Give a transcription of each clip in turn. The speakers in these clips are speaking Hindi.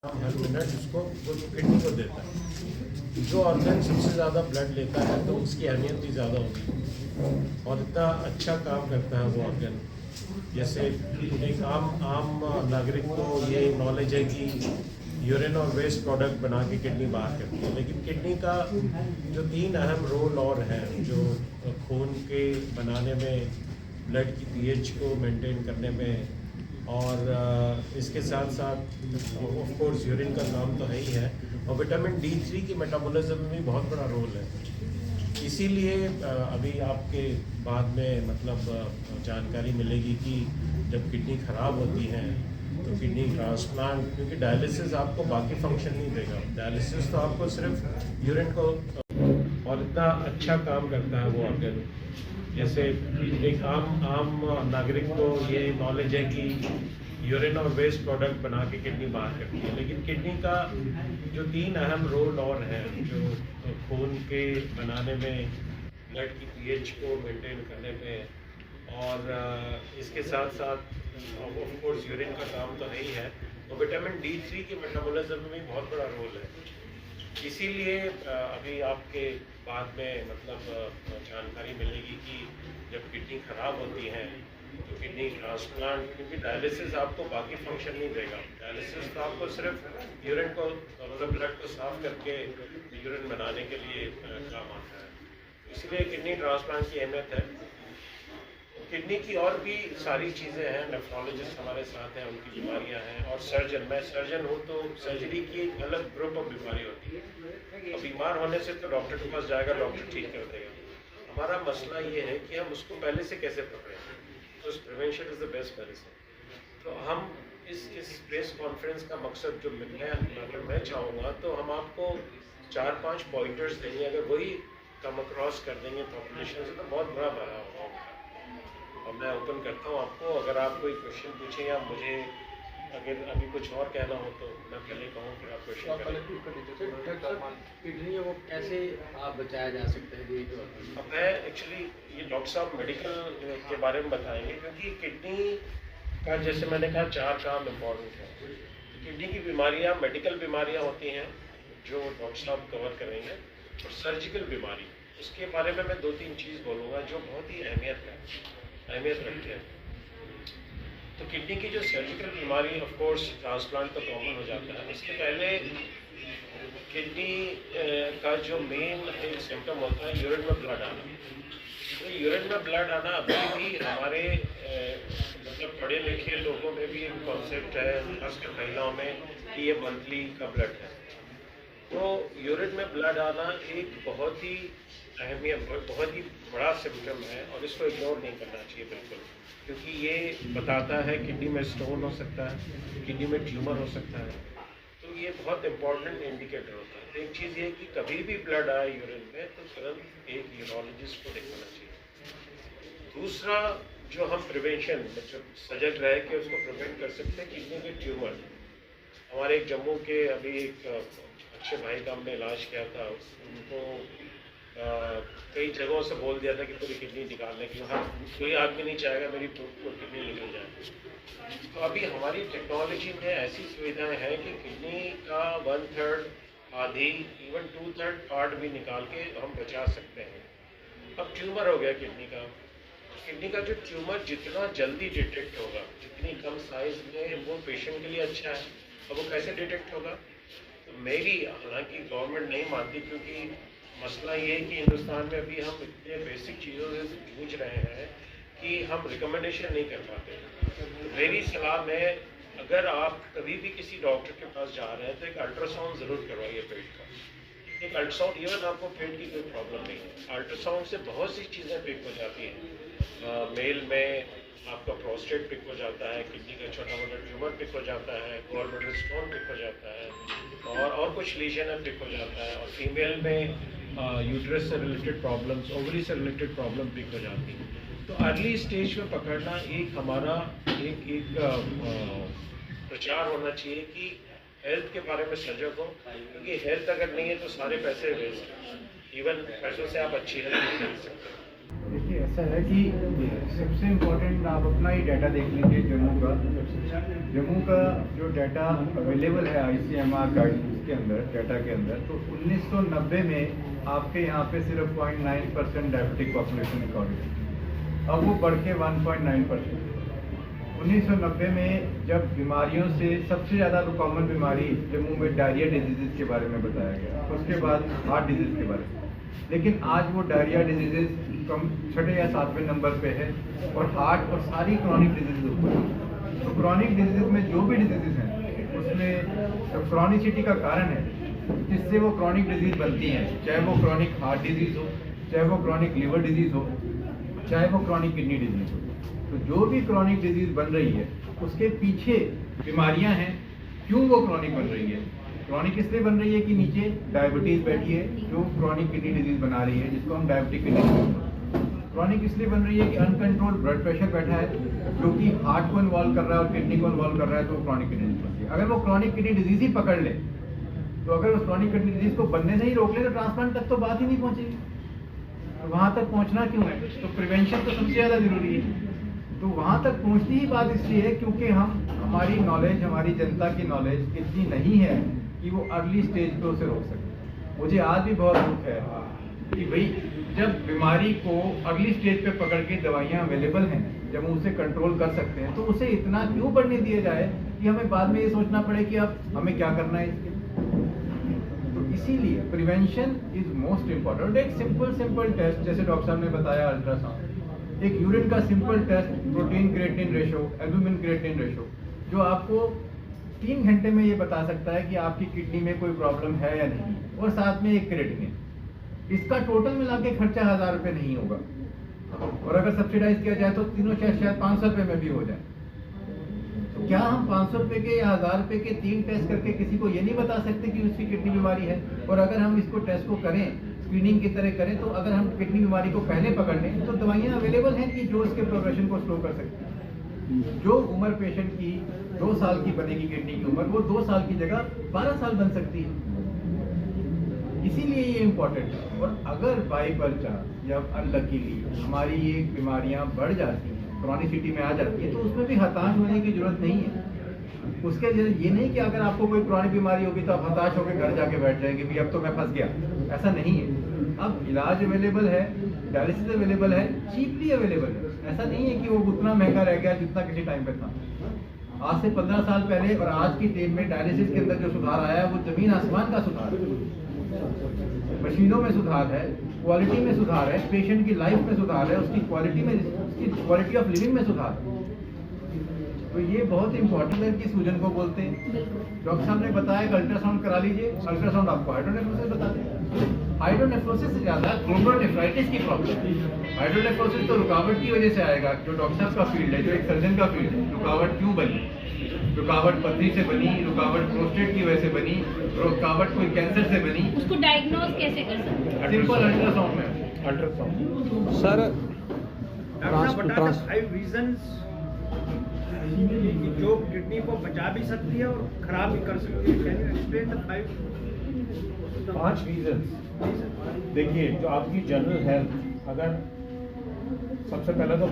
हर मिनट उसको वो किडनी को देता है। जो ऑर्गन सबसे ज़्यादा ब्लड लेता है तो उसकी अहमियत भी ज़्यादा होगी और इतना अच्छा काम करता है वो ऑर्गन। जैसे एक आम नागरिक को ये नॉलेज है कि यूरिन और वेस्ट प्रोडक्ट बना के किडनी बाहर करती है, लेकिन किडनी का जो 3 अहम रोल और हैं, जो खून के बनाने में, ब्लड की पीएच को मेंटेन करने में, और इसके साथ साथ ऑफ कोर्स यूरिन का काम तो है ही है, और विटामिन D3 के मेटाबॉलिज्म में भी बहुत बड़ा रोल है। इसीलिए अभी आपके बाद में जानकारी मिलेगी कि जब किडनी ख़राब होती है तो किडनी ट्रांसप्लांट, क्योंकि डायलिसिस आपको बाकी फंक्शन नहीं देगा, डायलिसिस तो आपको सिर्फ यूरिन को, और इतना अच्छा काम करता है वो ऑर्गन। जैसे एक आम नागरिक को ये नॉलेज है कि यूरिन और वेस्ट प्रोडक्ट बना के किडनी बाहर करती है, लेकिन किडनी का जो 3 अहम रोल और हैं, जो खून के बनाने में, ब्लड की पीएच को मेंटेन करने में, और इसके साथ साथ ऑफ कोर्स यूरिन का काम तो है ही है, और विटामिन D3 के मेटाबॉलिज्म में भी बहुत बड़ा रोल है। इसीलिए अभी आपके बाद में जानकारी मिलेगी कि जब किडनी ख़राब होती है तो किडनी ट्रांसप्लांट, क्योंकि डायलिसिस आपको बाकी फंक्शन नहीं देगा, डायलिसिस तो आपको सिर्फ यूरिन को, ब्लड को साफ करके यूरिन बनाने के लिए काम आता है। इसलिए किडनी ट्रांसप्लांट की अहमियत है। किडनी की और भी सारी चीज़ें हैं, नेफ्रोलॉजिस्ट हमारे साथ हैं, उनकी बीमारियां हैं, और सर्जन, मैं सर्जन हूँ तो सर्जरी की एक अलग ग्रुप ऑफ बीमारी होती है। और बीमार होने से तो डॉक्टर के पास जाएगा, डॉक्टर ठीक कर देगा। हमारा मसला ये है कि हम उसको पहले से कैसे पकड़ें, तो prevention is the best medicine. तो हम इस प्रेस कॉन्फ्रेंस का मकसद जो अगर मैं चाहूँगा तो हम आपको 4-5 पॉइंटर्स देंगे, अगर वही कम अक्रॉस कर देंगे पॉपुलेशन से तो बहुत बड़ा भला होगा। और मैं ओपन करता हूँ आपको, अगर आप कोई क्वेश्चन पूछें या मुझे अगर अभी कुछ और कहना हो तो मैं पहले कहूँ फिर आप क्वेश्चन करें। किडनी है वो कैसे आप बचाया जा सकता है जी? अब मैं एक्चुअली ये डॉक्टर साहब मेडिकल के बारे में बताएंगे, क्योंकि किडनी का जैसे मैंने कहा 4 काम इम्पोर्टेंट है। तो किडनी की बीमारियाँ मेडिकल बीमारियाँ होती हैं जो डॉक्टर साहब कवर करेंगे, और सर्जिकल बीमारी, उसके बारे में मैं 2-3 चीज़ बोलूँगा जो बहुत ही अहमियत रखते हैं। तो किडनी की जो सर्जिकल बीमारी, ऑफ कोर्स ट्रांसप्लांट तो कॉमन हो जाता है। इसके पहले किडनी का जो मेन एक सिम्टम होता है यूरिन में ब्लड आना। तो यूरिन में ब्लड आना अभी भी हमारे पढ़े लिखे लोगों में भी एक कॉन्सेप्ट है, खासकर महिलाओं में, कि ये मंथली का ब्लड है। तो यूरिन में ब्लड आना एक बहुत ही बहुत ही बड़ा सिम्टम है, और इसको इग्नोर नहीं करना चाहिए बिल्कुल, क्योंकि ये बताता है किडनी में स्टोन हो सकता है, किडनी में ट्यूमर हो सकता है। तो ये बहुत इंपॉर्टेंट इंडिकेटर होता है। तो एक चीज़ ये कि कभी भी ब्लड आए यूरिन में तो तुरंत एक यूरोलॉजिस्ट को दिखाना चाहिए। दूसरा, जो हम प्रिवेंशन, मतलब सजग रहे कि उसको प्रिवेंट कर सकते हैं, किडनी के ट्यूमर। हमारे एक जम्मू के अभी एक अच्छे भाई का हमने इलाज किया था, उनको कई जगहों से बोल दिया था कि पूरी किडनी निकालने की, हाँ कोई आदमी नहीं चाहेगा मेरी किडनी निकल जाए। तो अभी हमारी टेक्नोलॉजी में ऐसी सुविधाएं हैं कि किडनी का 1/3, आधी, इवन 2/3 पार्ट भी निकाल के हम बचा सकते हैं। अब ट्यूमर हो गया किडनी का जो ट्यूमर जितना जल्दी डिटेक्ट होगा, जितनी कम साइज में, वो पेशेंट के लिए अच्छा है। अब वो कैसे डिटेक्ट होगा, तो मेरी, हालांकि गवर्नमेंट नहीं मानती, क्योंकि मसला ये है कि हिंदुस्तान में अभी हम इतने बेसिक चीज़ों से जूझ रहे हैं कि हम रिकमेंडेशन नहीं कर पाते। तो मेरी सलाह में, अगर आप कभी भी किसी डॉक्टर के पास जा रहे हैं तो एक अल्ट्रासाउंड ज़रूर करवाइए पेट का। एक अल्ट्रासाउंड, इवन आपको पेट की कोई प्रॉब्लम नहीं है, अल्ट्रासाउंड से बहुत सी चीज़ें पिक हो जाती हैं। मेल में आपका प्रोस्टेट पिक हो जाता है, किडनी का छोटा मोटा ट्यूमर पिक हो जाता है, गॉलब्लैडर स्टोन पिक हो जाता है, और कुछ लीजन है पिक हो जाता है, और फीमेल में यूट्रस से रिलेटेड प्रॉब्लम्स, ओवरी से रिलेटेड प्रॉब्लम पिक हो जाती है। तो अर्ली स्टेज में पकड़ना एक हमारा एक प्रचार होना चाहिए कि हेल्थ के बारे में सजग हो, क्योंकि हेल्थ अगर नहीं है तो सारे पैसे वेस्ट हैं। इवन पैसों से आप अच्छी हेल्थ नहीं कर सकते। देखिए ऐसा है कि सबसे इम्पोर्टेंट आप अपना ही डाटा देख लीजिए जम्मू का जो डाटा अवेलेबल है ICMR गाइडेंस के अंदर, डाटा के अंदर, तो 1990 में आपके यहाँ पे सिर्फ 0.9% डायबिटिक पॉपुलेशन रिकॉर्ड है। अब वो बढ़ के 1.9%। 1990 में जब बीमारियों से सबसे ज़्यादा कॉमन बीमारी जम्मू में डायरिया डिजीज़ के बारे में बताया गया, उसके बाद हार्ट डिजीज़ के बारे में, लेकिन आज वो डायरिया डिजीज़ कम 6 या 7वें नंबर पे है और हार्ट और सारी क्रॉनिक डिजीज़ ऊपर है। तो क्रॉनिक डिजीज़ में जो भी डिजीज़ हैं उसमें क्रॉनिसिटी का कारण है जिससे वो क्रॉनिक डिजीज़ बनती हैं, चाहे वो क्रॉनिक हार्ट डिजीज़ हो, चाहे वो क्रॉनिक लिवर डिजीज़ हो, चाहे वो क्रॉनिक किडनी डिजीज़ हो। तो जो भी क्रॉनिक डिजीज़ बन रही है उसके पीछे बीमारियां हैं। क्यों वो क्रॉनिक बन रही है? क्रॉनिक इसलिए बन रही है कि नीचे डायबिटीज़ बैठी है जो क्रॉनिक किडनी डिजीज़ बना रही है, जिसको हम डायबिटिक किडनी डिजीज़। क्रॉनिक इसलिए बन रही है कि अनकंट्रोल्ड ब्लड प्रेशर बैठा है जो कि हार्ट को इन्वॉल्व कर रहा है और किडनी को इन्वॉल्व कर रहा है, तो क्रॉनिक किडनी डिजीज़ बनती है। अगर वो क्रॉनिक किडनी डिजीज़ ही पकड़ ले, तो अगर उस क्रॉनिक किडनी डिजीज़ को बनने से ही रोक ले तो ट्रांसप्लांट तक तो बात ही नहीं पहुँचेगी। तो वहाँ तक पहुँचना क्यों है? तो प्रिवेंशन तो सबसे ज़्यादा ज़रूरी है। तो वहाँ तक पहुँचती ही बात इसलिए है क्योंकि हमारी नॉलेज, हमारी जनता की नॉलेज इतनी नहीं है कि वो अर्ली स्टेज पे उसे रोक सके। मुझे आज भी बहुत दुख है कि भाई जब बीमारी को अर्ली स्टेज पे पकड़ के दवाइयाँ अवेलेबल हैं, जब हम उसे कंट्रोल कर सकते हैं, तो उसे इतना क्यों बढ़ने दिया जाए कि हमें बाद में ये सोचना पड़े कि अब हमें क्या करना है इसके। तो इसीलिए प्रिवेंशन इज मोस्ट इम्पोर्टेंट। एक सिंपल टेस्ट जैसे डॉक्टर साहब ने बताया, अल्ट्रासाउंड, एक यूरिन का simple test, protein creatine ratio, albumin creatine ratio, जो आपको 3 घंटे में ये बता सकता है कि आपकी किडनी में कोई प्रॉब्लम है या नहीं, और साथ में एक क्रिएटिनिन। इसका टोटल मिला के खर्चा 1000 रुपये नहीं होगा, और अगर सब्सिडाइज किया जाए तो तीनों शायद 500 रुपये में भी हो जाए। तो क्या हम 500 रुपये के या 1000 रुपये के 3 टेस्ट करके किसी को ये नहीं बता सकते कि उसकी किडनी बीमारी है? और अगर हम इसको टेस्ट को करें, स्क्रीनिंग की तरह करें, तो अगर हम किडनी बीमारी को पहले पकड़ लें तो दवाइयाँ अवेलेबल हैं कि जो इसके प्रोग्रेशन को स्लो कर सकती हैं। जो उम्र पेशेंट की 2 साल की बनेगी किडनी की उम्र, वो 2 साल की जगह 12 साल बन सकती है। इसीलिए ये इम्पोर्टेंट है। और अगर बाई चांस या अनलकीली हमारी ये बीमारियां बढ़ जाती हैं, क्रॉनिसिटी में आ जाती है, तो उसमें भी हताश होने की जरूरत नहीं है। उसके ये नहीं कि अगर आपको कोई क्रॉनिक बीमारी होगी तो आप हताश होकर घर जाके बैठ जाएंगे भी अब तो मैं फंस गया, ऐसा नहीं है। अब इलाज अवेलेबल है, डायलिसिस अवेलेबल है, चीपली अवेलेबल है। ऐसा नहीं है कि वो उतना महंगा रह गया जितना किसी टाइम पे था। आज से 15 साल पहले और आज की डेट में डायलिसिस के अंदर जो सुधार आया है वो जमीन आसमान का सुधार है। मशीनों में सुधार है, क्वालिटी में सुधार है, पेशेंट की लाइफ में सुधार है, उसकी क्वालिटी ऑफ लिविंग में सुधार है। तो ये बहुत इंपॉर्टेंट है कि सूजन को बोलते हैं। डॉक्टर साहब ने बताया कि अल्ट्रासाउंड करा लीजिए, अल्ट्रासाउंड आपको हाइड्रोनेफ्रोसिस बता दें। हाइड्रोनेफ्रोसिस से ज़्यादा ग्लोमेरुलोनेफ्राइटिस की प्रॉब्लम है। हाइड्रोनेफ्रोसिस तो रुकावट की वजह से आएगा, जो डॉक्टर साहब का फील्ड है, जो एक सर्जन का फील्ड है। रुकावट क्यों बनी? रुकावट पथरी से बनी, रुकावट प्रोस्टेट की वजह से बनी, रुकावट कोई कैंसर से बनी। उसको डायग्नोज कैसे कर सकते हैं? सिंपल अल्ट्रासाउंड में। अल्ट्रासाउंड सर फाइव रीजंस जो किडनी को बचा भी सकती है और खराब भी कर सकती है। Can you explain the 5 reasons? देखिए, जो आपकी जनरल हेल्थ, अगर सबसे पहले तो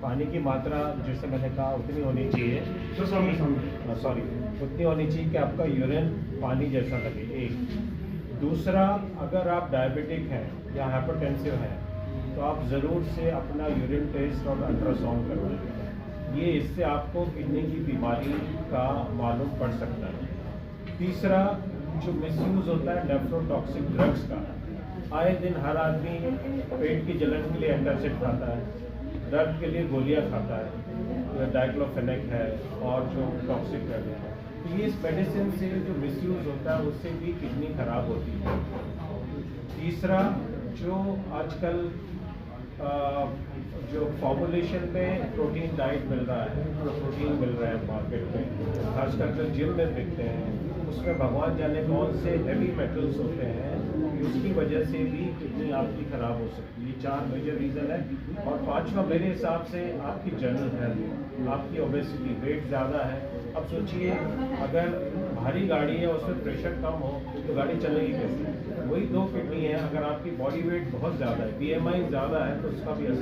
पानी की मात्रा जैसे मैंने कहा उतनी होनी चाहिए, उतनी होनी चाहिए कि आपका यूरिन पानी जैसा लगे, एक। दूसरा, अगर आप डायबिटिक हैं या हाइपरटेंसिव हैं तो आप ज़रूर से अपना यूरिन टेस्ट और अल्ट्रासाउंड करवाएं। ये इससे आपको किडनी की बीमारी का मालूम पड़ सकता है। तीसरा, जो मिसयूज़ होता है नेफ्रोटॉक्सिक ड्रग्स का, आए दिन हर आदमी पेट की जलन के लिए एंटासिड खाता है, दर्द के लिए गोलियां खाता है, डाइक्लोफेनेक है और जो टॉक्सिक ड्रग है। तो ये इस मेडिसिन से जो मिसयूज़ होता है उससे भी किडनी खराब होती है। तीसरा, जो आजकल जो फॉर्मुलेशन में प्रोटीन डाइट मिल रहा है, प्रोटीन मिल रहा है मार्केट में, खासकर जो जिम में बिकते हैं, उसमें भगवान जाने कौन से हैवी मेटल्स होते हैं, उसकी वजह से भी किडनी आपकी ख़राब हो सकती है। ये 4 मेजर रीज़न है। और 5वां मेरे हिसाब से आपकी जनरल हेल्थ, आपकी ओबेसिटी, वेट ज़्यादा है। अब सोचिए, अगर भारी गाड़ी है उसमें प्रेशर कम हो तो गाड़ी चलेगी कैसे? वही 2 किडनी है, अगर आपकी बॉडी वेट बहुत ज़्यादा है, BMI ज़्यादा है, तो उसका भी असर